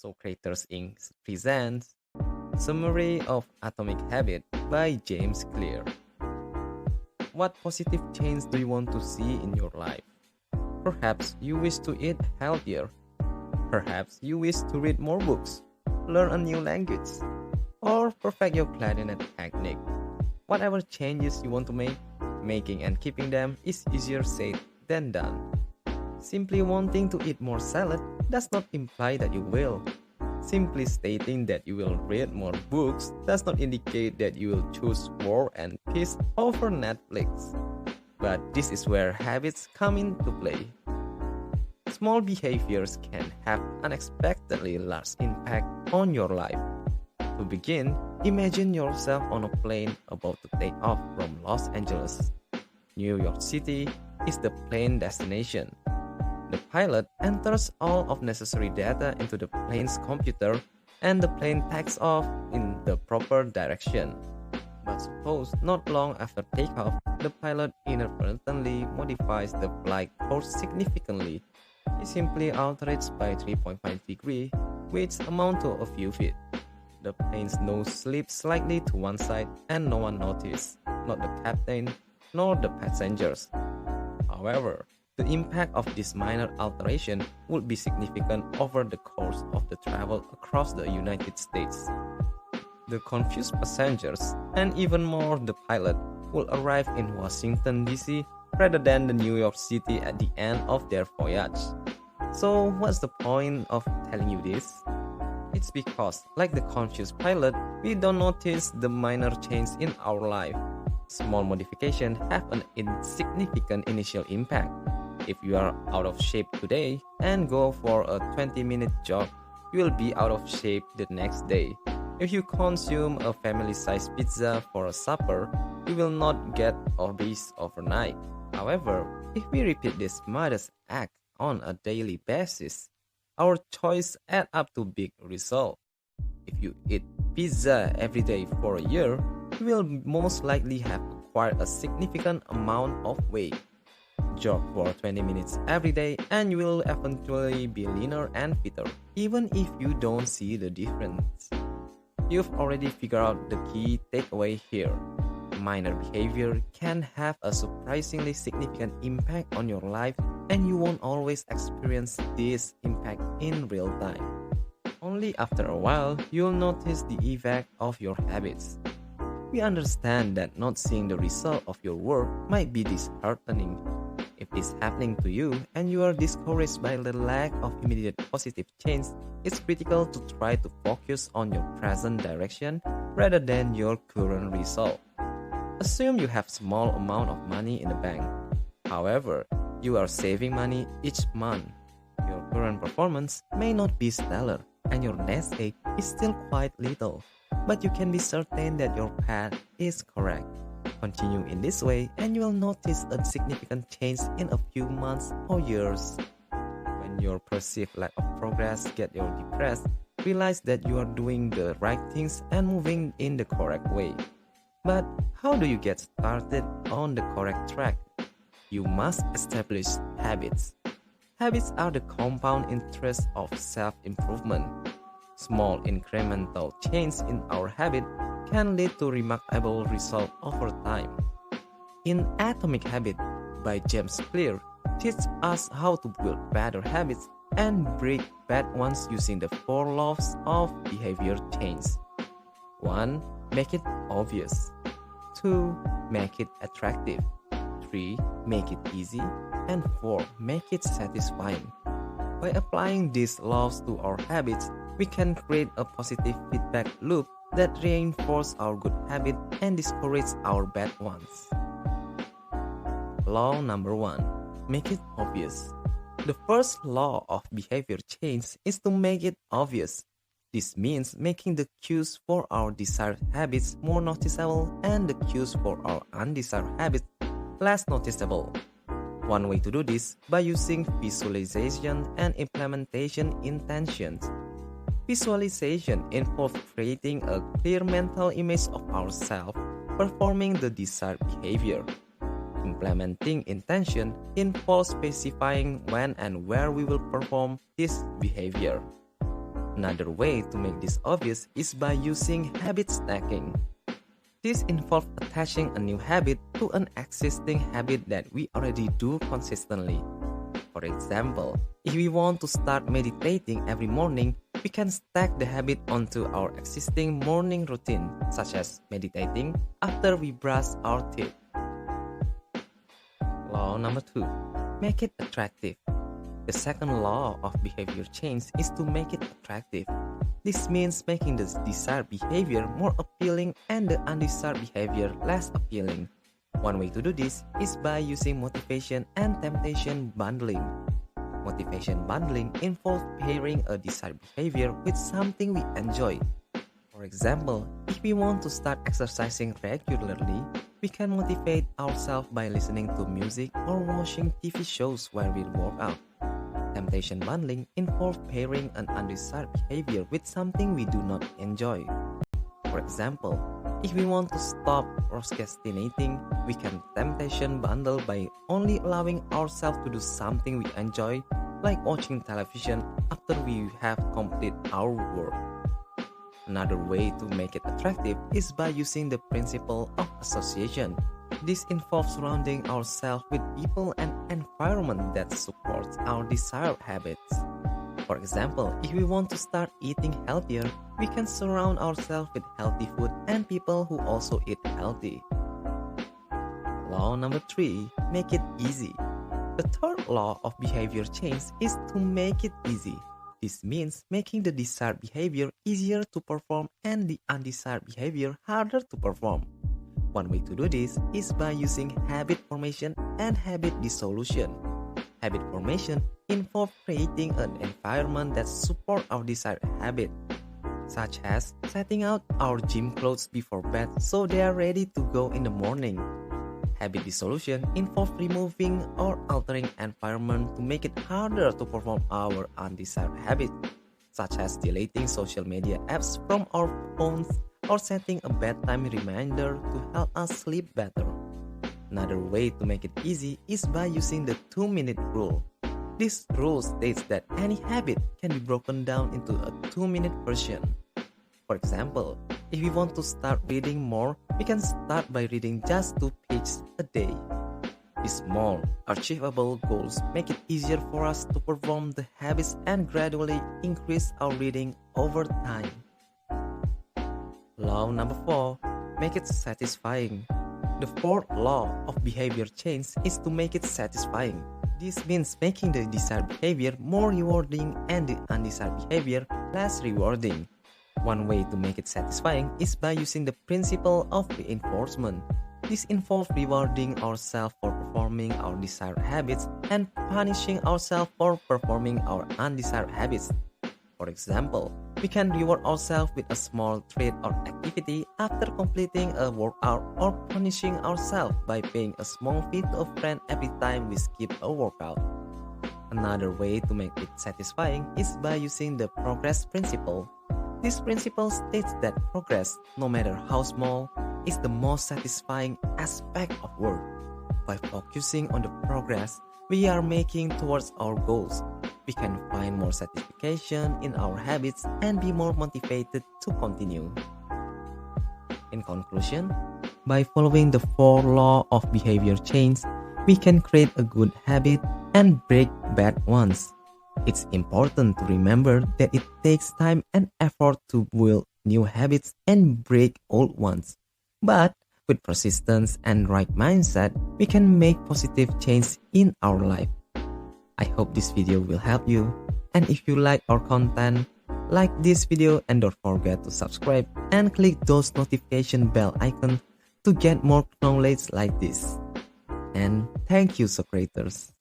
Socraters Inc. presents Summary of Atomic Habit by James Clear. What positive change do you want to see in your life? Perhaps you wish to eat healthier. Perhaps you wish to read more books, learn a new language, or perfect your clarinet technique. Whatever changes you want to make, making and keeping them is easier said than done. Simply wanting to eat more salad does not imply that you will. Simply stating that you will read more books does not indicate that you will choose War and Peace over Netflix. But this is where habits come into play. Small behaviors can have unexpectedly large impact on your life. To begin, imagine yourself on a plane about to take off from Los Angeles. New York City is the plane destination. The pilot enters all of necessary data into the plane's computer and the plane takes off in the proper direction. But suppose not long after takeoff, the pilot inadvertently modifies the flight course significantly. He simply alters by 3.5 degrees, which amount to a few feet. The plane's nose slips slightly to one side and no one noticed, not the captain nor the passengers. However, the impact of this minor alteration would be significant over the course of the travel across the United States. The confused passengers, and even more the pilot, will arrive in Washington, D.C. rather than the New York City at the end of their voyage. So, what's the point of telling you this? It's because, like the confused pilot, we don't notice the minor change in our life. Small modifications have an insignificant initial impact. If you are out of shape today and go for a 20-minute jog, you will be out of shape the next day. If you consume a family-sized pizza for a supper, you will not get obese overnight. However, if we repeat this modest act on a daily basis, our choice add up to big result. If you eat pizza every day for a year, you will most likely have acquired a significant amount of weight. Jog for 20 minutes every day and you will eventually be leaner and fitter, even if you don't see the difference. You've already figured out the key takeaway here. Minor behavior can have a surprisingly significant impact on your life, and you won't always experience this impact in real time. Only after a while, you'll notice the effect of your habits. We understand that not seeing the result of your work might be disheartening. If this is happening to you and you are discouraged by the lack of immediate positive change, it's critical to try to focus on your present direction rather than your current result. Assume you have small amount of money in the bank. However, you are saving money each month. Your current performance may not be stellar and your nest egg is still quite little, but you can be certain that your path is correct. Continue in this way and you will notice a significant change in a few months or years. When your perceived lack of progress gets you depressed, realize that you are doing the right things and moving in the correct way. But how do you get started on the correct track? You must establish habits. Habits are the compound interest of self-improvement. Small incremental change in our habit can lead to remarkable results over time. In Atomic Habit by James Clear, teaches us how to build better habits and break bad ones using the 4 laws of behavior change. 1. Make it obvious. 2. Make it attractive. 3. Make it easy. And 4. Make it satisfying. By applying these laws to our habits, we can create a positive feedback loop that reinforces our good habit and discourages our bad ones. Law number 1. Make it obvious. The first law of behavior change is to make it obvious. This means making the cues for our desired habits more noticeable and the cues for our undesired habits less noticeable. One way to do this by using visualization and implementation intentions. Visualization involves creating a clear mental image of ourselves performing the desired behavior. Implementing intention involves specifying when and where we will perform this behavior. Another way to make this obvious is by using habit stacking. This involves attaching a new habit to an existing habit that we already do consistently. For example, if we want to start meditating every morning, we can stack the habit onto our existing morning routine, such as meditating after we brush our teeth. Law number 2. Make it attractive. The second law of behavior change is to make it attractive. This means making the desired behavior more appealing and the undesired behavior less appealing. One way to do this is by using motivation and temptation bundling. Motivation bundling involves pairing a desired behavior with something we enjoy. For example, if we want to start exercising regularly, we can motivate ourselves by listening to music or watching TV shows while we work out. Temptation bundling involves pairing an undesired behavior with something we do not enjoy. For example, if we want to stop procrastinating, we can temptation bundle by only allowing ourselves to do something we enjoy, like watching television after we have completed our work. Another way to make it attractive is by using the principle of association. This involves surrounding ourselves with people and environment that supports our desired habits. For example, if we want to start eating healthier, we can surround ourselves with healthy food and people who also eat healthy. Law number 3. Make it easy. The third law of behavior change is to make it easy. This means making the desired behavior easier to perform and the undesired behavior harder to perform. One way to do this is by using habit formation and habit dissolution. Habit formation involves creating an environment that supports our desired habit, such as setting out our gym clothes before bed so they are ready to go in the morning. Habit dissolution involves removing or altering environment to make it harder to perform our undesired habit, such as deleting social media apps from our phones or setting a bedtime reminder to help us sleep better. Another way to make it easy is by using the 2-minute rule. This rule states that any habit can be broken down into a 2-minute version. For example, if we want to start reading more, we can start by reading just 2 pages a day. These small, achievable goals make it easier for us to perform the habits and gradually increase our reading over time. Law number 4. Make it satisfying. The fourth law of behavior change is to make it satisfying. This means making the desired behavior more rewarding and the undesired behavior less rewarding. One way to make it satisfying is by using the principle of reinforcement. This involves rewarding ourselves for performing our desired habits and punishing ourselves for performing our undesired habits. For example, we can reward ourselves with a small treat or activity after completing a workout, or punishing ourselves by paying a small fee to a friend every time we skip a workout. Another way to make it satisfying is by using the progress principle. This principle states that progress, no matter how small, is the most satisfying aspect of work. By focusing on the progress we are making towards our goals, we can find more satisfaction in our habits and be more motivated to continue. In conclusion, by following the 4 laws of behavior change, we can create a good habit and break bad ones. It's important to remember that it takes time and effort to build new habits and break old ones. But with persistence and right mindset, we can make positive change in our life. I hope this video will help you. And if you like our content, like this video and don't forget to subscribe and click those notification bell icons to get more knowledge like this. And thank you, Socraters.